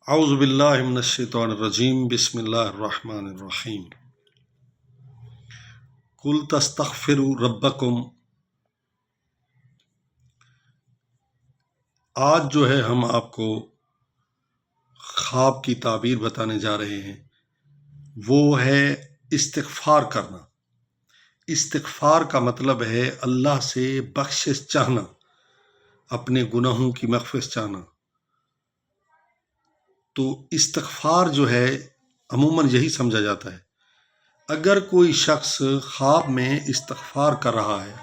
اعوذ باللہ من الشیطان الرجیم بسم اللہ الرحمن الرحیم قل تستغفروا ربکم۔ آج جو ہے ہم آپ کو خواب کی تعبیر بتانے جا رہے ہیں، وہ ہے استغفار کرنا۔ استغفار کا مطلب ہے اللہ سے بخشش چاہنا، اپنے گناہوں کی مغفرت چاہنا۔ تو استغفار جو ہے عموماً یہی سمجھا جاتا ہے۔ اگر کوئی شخص خواب میں استغفار کر رہا ہے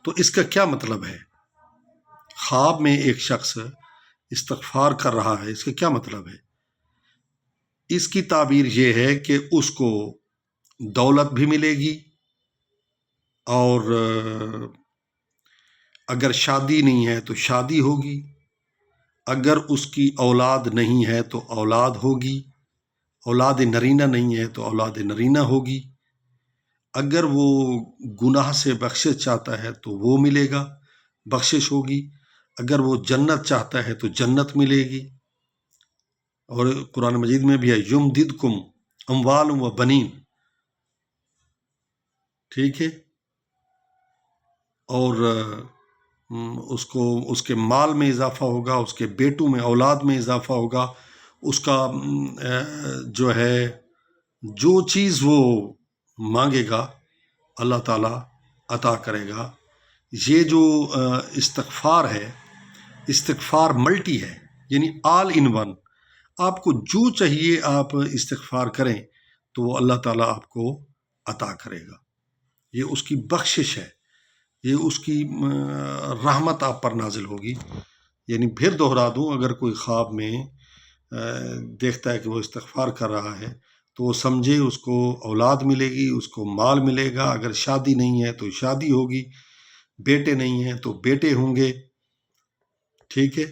تو اس کا کیا مطلب ہے؟ خواب میں ایک شخص استغفار کر رہا ہے، اس کا کیا مطلب ہے؟ اس کی تعبیر یہ ہے کہ اس کو دولت بھی ملے گی، اور اگر شادی نہیں ہے تو شادی ہوگی، اگر اس کی اولاد نہیں ہے تو اولاد ہوگی، اولاد نرینہ نہیں ہے تو اولاد نرینہ ہوگی، اگر وہ گناہ سے بخشش چاہتا ہے تو وہ ملے گا، بخشش ہوگی، اگر وہ جنت چاہتا ہے تو جنت ملے گی۔ اور قرآن مجید میں بھی ہے یمددکم اموال و بنین، ٹھیک ہے، اور اس کے مال میں اضافہ ہوگا، اس کے بیٹوں میں اولاد میں اضافہ ہوگا، اس کا جو ہے جو چیز وہ مانگے گا اللہ تعالیٰ عطا کرے گا۔ یہ جو استغفار ہے، استغفار ملٹی ہے، یعنی آل ان ون۔ آپ کو جو چاہیے آپ استغفار کریں تو وہ اللہ تعالیٰ آپ کو عطا کرے گا۔ یہ اس کی بخشش ہے، یہ اس کی رحمت آپ پر نازل ہوگی۔ یعنی پھر دوہرا دوں، اگر کوئی خواب میں دیکھتا ہے کہ وہ استغفار کر رہا ہے تو وہ سمجھے اس کو اولاد ملے گی، اس کو مال ملے گا، اگر شادی نہیں ہے تو شادی ہوگی، بیٹے نہیں ہیں تو بیٹے ہوں گے، ٹھیک ہے۔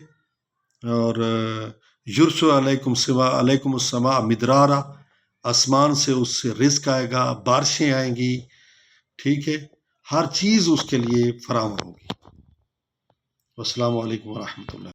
اور یرسل علیکم السماء مدرارا، آسمان سے اس سے رزق آئے گا، بارشیں آئیں گی، ٹھیک ہے، ہر چیز اس کے لیے فراہم ہوگی۔ والسلام علیکم ورحمۃ اللہ۔